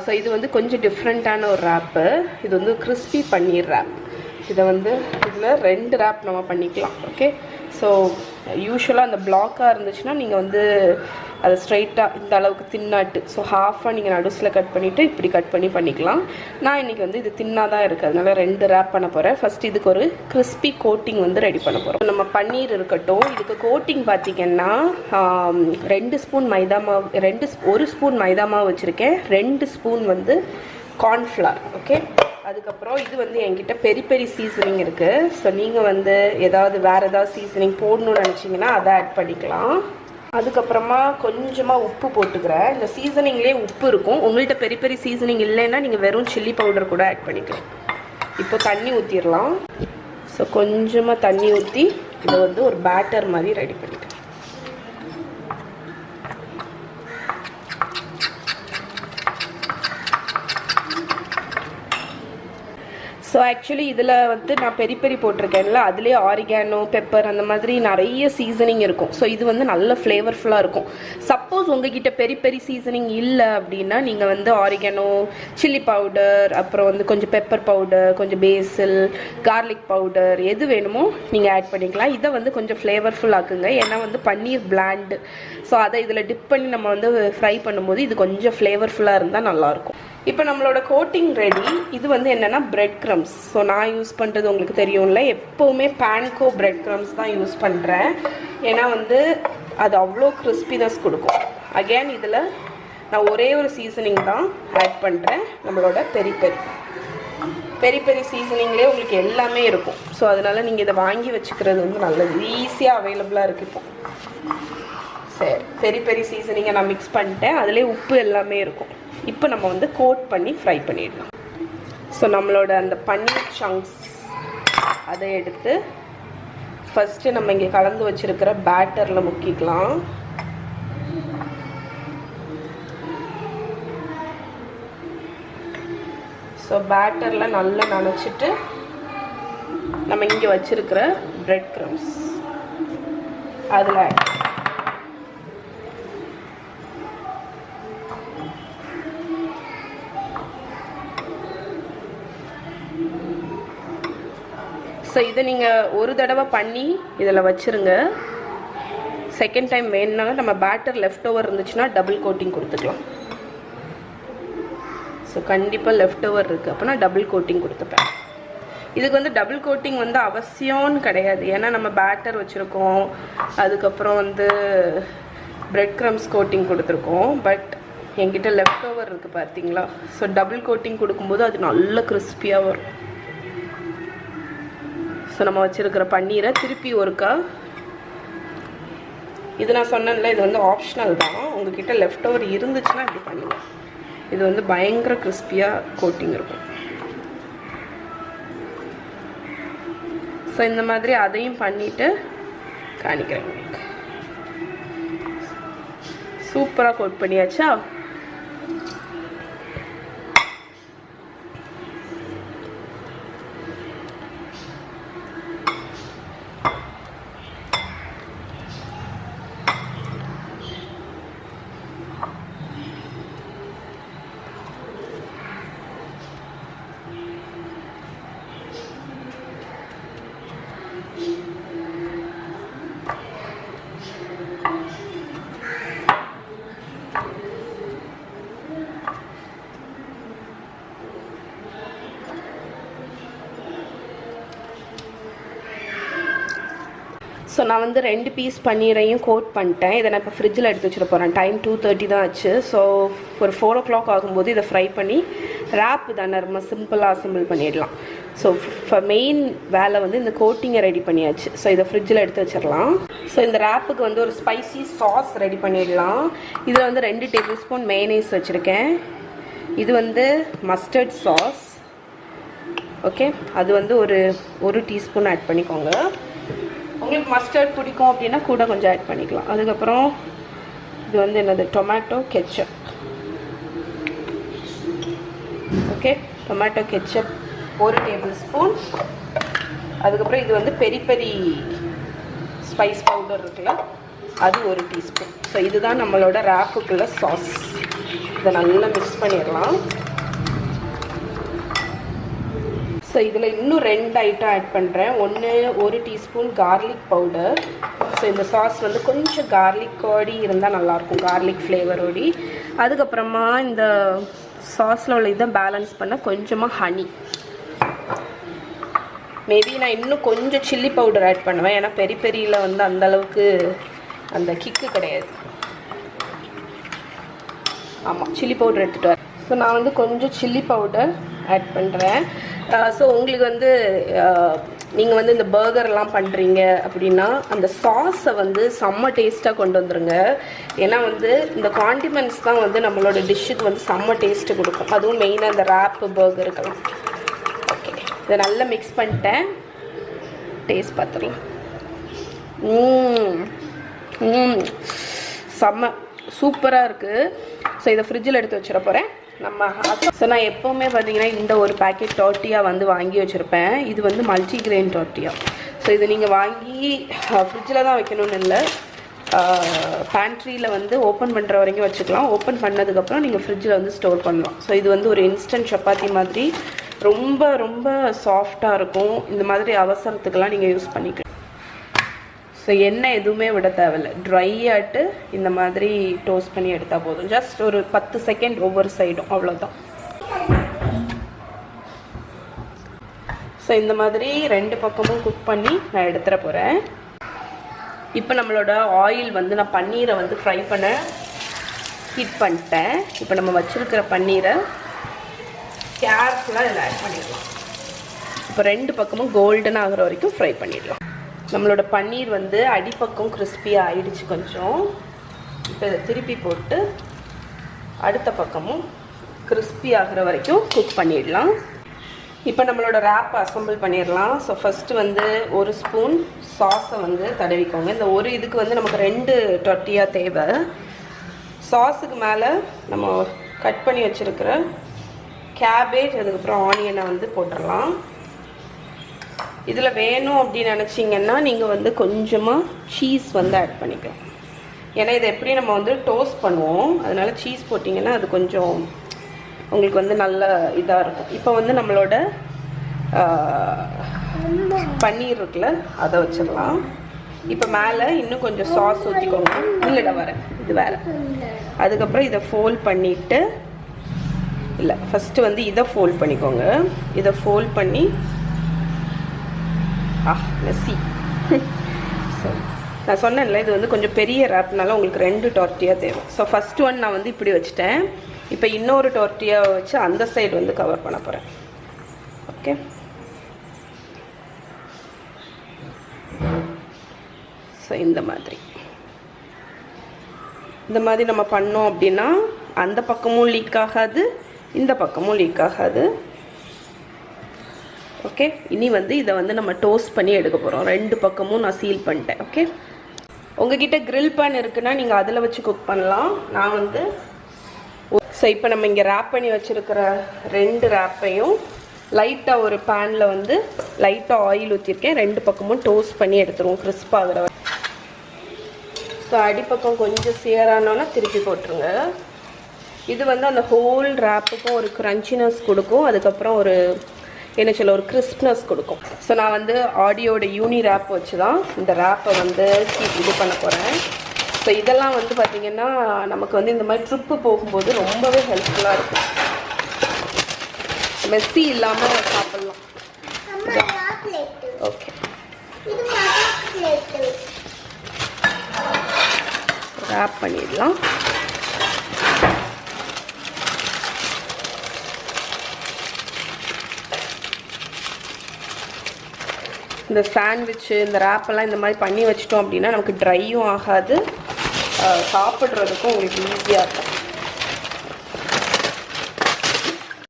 So இது வந்து கொஞ்சம் டிஃப்ரெண்ட்டான ஒரு ரேப்பு. இது வந்து கிறிஸ்பி பன்னீர் ரேப். இதை வந்து இதில் 2 ரேப் நம்ம பண்ணிக்கலாம். ஓகே, ஸோ யூஸ்வலாக அந்த பிளாக்காக இருந்துச்சுன்னா நீங்கள் வந்து அதை ஸ்ட்ரைட்டாக இந்த அளவுக்கு தின்னாட்டு, ஸோ ஹாஃபாக நீங்கள் நடுஸில் கட் பண்ணிவிட்டு இப்படி கட் பண்ணிக்கலாம். நான் இன்றைக்கி வந்து இது தின்னாக தான் இருக்குது, அதனால 2 ரேப் பண்ண போகிறேன். ஃபஸ்ட் இதுக்கு ஒரு கிறிஸ்பி கோட்டிங் வந்து ரெடி பண்ண போகிறோம். நம்ம பன்னீர் இருக்கட்டும், இதுக்கு கோட்டிங் பார்த்திங்கன்னா 2 ஸ்பூன் மைதா மாவு, 1 ஸ்பூன் மைதா மாவு வச்சுருக்கேன், 2 ஸ்பூன் வந்து கார்ன்ஃப்ளவர். ஓகே, அதுக்கப்புறம் இது வந்து என்கிட்ட பெரி பெரி சீசனிங் இருக்குது. ஸோ நீங்கள் வந்து வேறு ஏதாவது சீசனிங் போடணும்னு நினச்சிங்கன்னா அதை ஆட் பண்ணிக்கலாம். அதுக்கப்புறமா கொஞ்சமாக உப்பு போட்டுக்கிறேன். இந்த சீசனிங்லேயே உப்பு இருக்கும். உங்கள்கிட்ட பெரி பெரி சீசனிங் இல்லைன்னா நீங்கள் வெறும் சில்லி பவுடர் கூட ஆட் பண்ணிக்கலாம். இப்போ தண்ணி ஊற்றிடலாம். ஸோ கொஞ்சமாக தண்ணி ஊற்றி இதை வந்து ஒரு பேட்டர் மாதிரி ரெடி பண்ணிக்கலாம். ஸோ ஆக்சுவலி இதில் வந்து நான் பெரி பெரி போட்டிருக்கேன்ல, அதுலேயே ஆரிகானோ, பெப்பர் அந்த மாதிரி நிறைய சீசனிங் இருக்கும். ஸோ இது வந்து நல்ல ஃப்ளேவர்ஃபுல்லாக இருக்கும். சப்போஸ் உங்ககிட்ட பெரி பெரி சீசனிங் இல்லை அப்படின்னா நீங்கள் வந்து ஆரிகானோ, சில்லி பவுடர், அப்புறம் வந்து கொஞ்சம் பெப்பர் பவுடர், கொஞ்சம் பேசில், கார்லிக் பவுடர், எது வேணுமோ நீங்கள் ஆட் பண்ணிக்கலாம். இதை வந்து கொஞ்சம் ஃப்ளேவர்ஃபுல் ஆக்குங்க. ஏன்னா வந்து பன்னீர் பிளாண்டு, ஸோ அதை இதில் டிப் பண்ணி நம்ம வந்து ஃப்ரை பண்ணும்போது இது கொஞ்சம் ஃப்ளேவர்ஃபுல்லாக இருந்தால் நல்லாயிருக்கும். இப்போ நம்மளோட கோட்டிங் ரெடி. இது வந்து என்னென்னா பிரெட் க்ரம்ஸ். ஸோ நான் யூஸ் பண்ணுறது உங்களுக்கு தெரியும்ல, எப்போவுமே பான்கோ பிரெட் க்ரம்ஸ் தான் யூஸ் பண்ணுறேன். ஏன்னா வந்து அது அவ்வளோ கிறிஸ்பினஸ் கொடுக்கும். அகேன் இதில் நான் ஒரே ஒரு சீசனிங் தான் ஆட் பண்ணுறேன், நம்மளோட பெரி பெரி சீசனிங்லேயே உங்களுக்கு எல்லாமே இருக்கும். ஸோ அதனால் நீங்கள் இதை வாங்கி வச்சுக்கிறது வந்து நல்லது, ஈஸியாக அவைலபிளாக இருக்குது. இப்போ சரி, பெரி சீசனிங்கை நான் மிக்ஸ் பண்ணிட்டேன், அதிலே உப்பு எல்லாமே இருக்கும். இப்போ நம்ம வந்து கோட் பண்ணி ஃப்ரை பண்ணிடலாம். ஸோ நம்மளோட அந்த பன்னீர் சங்க்ஸ் அதை எடுத்து ஃபஸ்ட்டு நம்ம இங்கே கலந்து வச்சுருக்கிற பேட்டரில் முக்கிக்கலாம். ஸோ பேட்டரில் நல்லா நனைச்சிட்டு நம்ம இங்கே வச்சுருக்கிற பிரெட் க்ரம்ஸ் அதில் ஆட். ஸோ இதை நீங்கள் ஒரு தடவை பண்ணி இதில் வச்சுருங்க. செகண்ட் டைம் வேணும்னா நம்ம பேட்டர் லெஃப்ட் ஓவர் இருந்துச்சுன்னா டபுள் கோட்டிங் கொடுத்துக்கலாம். ஸோ கண்டிப்பாக லெஃப்ட் ஓவர் இருக்குது, அப்போனா டபுள் கோட்டிங் கொடுத்துப்பேன். இதுக்கு வந்து டபுள் கோட்டிங் வந்து அவசியம்னு கிடையாது, ஏன்னா நம்ம பேட்டர் வச்சுருக்கோம், அதுக்கப்புறம் வந்து பிரெட் க்ரம்ஸ் கோட்டிங் கொடுத்துருக்கோம். பட் என்கிட்ட லெஃப்ட் ஓவர் இருக்குது பார்த்தீங்களா, ஸோ டபுள் கோட்டிங் கொடுக்கும்போது அது நல்ல கிறிஸ்பியாக வரும். ஸோ நம்ம வச்சுருக்கிற பன்னீரை திருப்பி ஒருக்கா, இது நான் சொன்னேன்ல, இது வந்து ஆப்ஷனல் தான், உங்ககிட்ட லெஃப்ட் ஓவர் இருந்துச்சுன்னா இப்படி பண்ணுங்க. இது வந்து பயங்கர கிறிஸ்பியாக கோட்டிங் இருக்கும். ஸோ இந்த மாதிரி அதையும் பண்ணிவிட்டு காணிக்கிறேன் உங்களுக்கு. சூப்பராக கோட் பண்ணியாச்சா? ஸோ நான் வந்து 2 பீஸ் பன்னீரையும் கோட் பண்ணிட்டேன். இதை நான் இப்போ ஃப்ரிட்ஜில் எடுத்து வச்சுட்டு போகிறேன். டைம் 2:30 தான் ஆச்சு. ஸோ ஒரு 4 o'clock ஆகும்போது இதை ஃப்ரை பண்ணி ரேப் தானே ரொம்ப சிம்பிளாக அசம்பிள் பண்ணிடலாம். ஸோ மெயின் வேலை வந்து இந்த கோட்டிங்கை ரெடி பண்ணியாச்சு. ஸோ இதை ஃப்ரிட்ஜில் எடுத்து வச்சிடலாம். ஸோ இந்த ரேப்புக்கு வந்து ஒரு ஸ்பைசி சாஸ் ரெடி பண்ணிடலாம். இதில் வந்து 2 டேபிள் ஸ்பூன் மேயோனீஸ் வச்சுருக்கேன். இது வந்து மஸ்டர்ட் சாஸ். ஓகே, அது வந்து ஒரு டீஸ்பூன் ஆட் பண்ணிக்கோங்க. உங்களுக்கு மஸ்டர்ட் பிடிக்கும் அப்படின்னா கூட கொஞ்சம் ஆட் பண்ணிக்கலாம். அதுக்கப்புறம் இது வந்து என்னது, tomato ketchup. Okay, tomato ketchup 1 table spoon. அதுக்கப்புறம் இது வந்து பெரி பெரி ஸ்பைஸ் பவுடர் இருக்குல்ல, அது 1 டீஸ்பூன். ஸோ இதுதான் நம்மளோட ரேப்புக்குள்ள சாஸ். இதை நல்லா மிக்ஸ் பண்ணிடலாம். ஸோ இதில் இன்னும் 2 ஐட்டம் ஆட் பண்ணுறேன். 1 டீஸ்பூன் கார்லிக் பவுடர். ஸோ இந்த சாஸ் வந்து கொஞ்சம் கார்லிக்கோடி இருந்தால் நல்லாயிருக்கும், கார்லிக் ஃப்ளேவரோடி. அதுக்கப்புறமா இந்த சாஸில் உள்ள இதை பேலன்ஸ் பண்ண கொஞ்சமாக ஹனி. மேபி நான் இன்னும் கொஞ்சம் சில்லி பவுடர் ஆட் பண்ணுவேன், ஏன்னா பெரி பெரியில் வந்து அந்தளவுக்கு அந்த கிக்கு கிடையாது. ஆமாம், சில்லி பவுடர் எடுத்துகிட்டு வரேன். ஸோ நான் வந்து கொஞ்சம் சில்லி பவுடர் ஆட் பண்ணுறேன். ஸோ உங்களுக்கு வந்து நீங்கள் வந்து இந்த பர்கர்லாம் பண்ணுறீங்க அப்படின்னா அந்த சாஸை வந்து செம்ம டேஸ்ட்டாக கொண்டு வந்துருங்க. ஏன்னா வந்து இந்த காண்டிமெண்ட்ஸ் தான் வந்து நம்மளோட டிஷ்ஷுக்கு வந்து செம்ம டேஸ்ட்டு கொடுக்கும். அதுவும் மெயினாக இந்த ரேப்பு பர்கருக்கெல்லாம். ஓகே, இதை நல்லா மிக்ஸ் பண்ணிட்டேன். டேஸ்ட் பார்த்துடலாம். செம்ம சூப்பராக இருக்குது. ஸோ இதை ஃப்ரிட்ஜில் எடுத்து வச்சிட போகிறேன். ஸோ நான் எப்போவுமே பார்த்தீங்கன்னா இந்த ஒரு பேக்கெட் டோர்ட்டியா வந்து வாங்கி வச்சுருப்பேன். இது வந்து மல்டிகிரெயின் டோர்ட்டியா. ஸோ இது நீங்கள் வாங்கி ஃப்ரிட்ஜில் தான் வைக்கணும்னு இல்லை, பேண்ட்ரியில் வந்து ஓப்பன் பண்ணுற வரைக்கும் வச்சுக்கலாம். ஓப்பன் பண்ணதுக்கப்புறம் நீங்கள் ஃப்ரிட்ஜில் வந்து ஸ்டோர் பண்ணலாம். ஸோ இது வந்து ஒரு இன்ஸ்டன்ட் சப்பாத்தி மாதிரி ரொம்ப ரொம்ப சாஃப்டாக இருக்கும். இந்த மாதிரி அவசரத்துக்கெல்லாம் நீங்கள் யூஸ் பண்ணிக்கலாம். ஸோ எண்ணெய் எதுவுமே விட தேவையில்லை, ட்ரை ஆட்டு இந்த மாதிரி டோஸ்ட் பண்ணி எடுத்தால் போதும். ஜஸ்ட் ஒரு 10 செகண்ட் ஒவ்வொரு சைடும், அவ்வளோதான். ஸோ இந்த மாதிரி 2 பக்கமும் குக் பண்ணி நான் எடுத்துகிற போகிறேன். இப்போ நம்மளோட ஆயில் வந்து நான் பன்னீரை வந்து ஃப்ரை பண்ண ஹீட் பண்ணிட்டேன். இப்போ நம்ம வச்சுருக்கிற பன்னீரை கேர்ஃபுல்லாக இதில் ஆட் பண்ணிடலாம். இப்போ 2 பக்கமும் கோல்டன் ஆகிற வரைக்கும் ஃப்ரை பண்ணிடலாம். நம்மளோட பன்னீர் வந்து அடிப்பக்கம் கிறிஸ்பியாக ஆயிடுச்சு கொஞ்சம். இப்போ இதை திருப்பி போட்டு அடுத்த பக்கமும் கிறிஸ்பி ஆகிற வரைக்கும் குக் பண்ணிடலாம். இப்போ நம்மளோட ரேப் அசம்பிள் பண்ணிடலாம். ஸோ ஃபஸ்ட்டு வந்து 1 ஸ்பூன் சாஸை வந்து தடவிக்கோங்க. இந்த ஒரு இதுக்கு வந்து நமக்கு 2 டொர்ட்டியா தேவை. சாஸுக்கு மேலே நம்ம கட் பண்ணி வச்சுருக்கிற கேபேஜ் அதுக்கப்புறம் ஆனியனை வந்து போட்டுடலாம். இதில் வேணும் அப்படின்னு நினச்சிங்கன்னா நீங்கள் வந்து கொஞ்சமாக சீஸ் வந்து ஆட் பண்ணிக்கலாம். ஏன்னா இதை எப்படி நம்ம வந்து டோஸ்ட் பண்ணுவோம், அதனால் சீஸ் போட்டிங்கன்னா அது கொஞ்சம் உங்களுக்கு வந்து நல்ல இதாக இருக்கும். இப்போ வந்து நம்மளோட பன்னீர் இருக்குல்ல, அதை வச்சிடலாம். இப்போ மேலே இன்னும் கொஞ்சம் சாஸ் ஊற்றிக்கோங்க. இல்லைடா வரேன், இது வேறு. அதுக்கப்புறம் இதை ஃபோல்ட் பண்ணிவிட்டு, இல்லை ஃபஸ்ட்டு வந்து இதை ஃபோல்ட் பண்ணிக்கோங்க. இதை ஃபோல்ட் பண்ணி மெஸ்ஸி. ஸோ நான் சொன்னேன்ல, இது வந்து கொஞ்சம் பெரிய ரேப்னால உங்களுக்கு 2 டோர்ட்டியா தேவை. ஸோ ஃபஸ்ட் ஒன் நான் வந்து இப்படி வச்சுட்டேன். இப்போ இன்னொரு டோர்ட்டியாவை வச்சு அந்த சைடு வந்து கவர் பண்ண போகிறேன். ஓகே, ஸோ இந்த மாதிரி நம்ம பண்ணோம் அப்படின்னா அந்த பக்கமும் லீக் ஆகாது, இந்த பக்கமும் லீக் ஆகாது. ஓகே, இனி வந்து இதை வந்து நம்ம டோஸ்ட் பண்ணி எடுக்க போகிறோம். 2 பக்கமும் நான் சீல் பண்ணிட்டேன். ஓகே, உங்ககிட்ட கிரில் பேன் இருக்குன்னா நீங்கள் அதில் வச்சு குக் பண்ணலாம். நான் வந்து ஸோ இப்போ நம்ம இங்கே ரேப் பண்ணி வச்சுருக்கிற 2 ரேப்பையும் லைட்டாக ஒரு பேனில் வந்து லைட்டாக ஆயில் ஊற்றிருக்கேன். 2 பக்கமும் டோஸ்ட் பண்ணி எடுத்துருவோம் கிறிஸ்பாகிற. ஸோ அடிப்பக்கம் கொஞ்சம் சேரானோன்னா திருப்பி போட்டுருங்க. இது வந்து அந்த ஹோல் ரேப்புக்கும் ஒரு க்ரன்ச்சினஸ் கொடுக்கும், அதுக்கப்புறம் ஒரு என்ன சொல்ல ஒரு கிறிஸ்ப்னஸ் கொடுக்கும். ஸோ நான் வந்து ஆடியோட யூனி ரேப் வச்சு தான் இந்த ரேப்பை வந்து இது பண்ண போகிறேன். ஸோ இதெல்லாம் வந்து பார்த்திங்கன்னா நமக்கு வந்து இந்த மாதிரி ட்ரிப்பு போகும்போது ரொம்பவே ஹெல்ப்ஃபுல்லாக இருக்கும். மெஸ்ஸி இல்லாமல் சாப்பிட்லாம். ஓகே, ரேப் பண்ணிடலாம். இந்த சாண்ட்விட்சு இந்த ரேப்பெல்லாம் இந்த மாதிரி பண்ணி வச்சிட்டோம் அப்படின்னா நமக்கு ட்ரையும் ஆகாது, சாப்பிட்றதுக்கும் உங்களுக்கு ஈஸியாக இருக்கும்.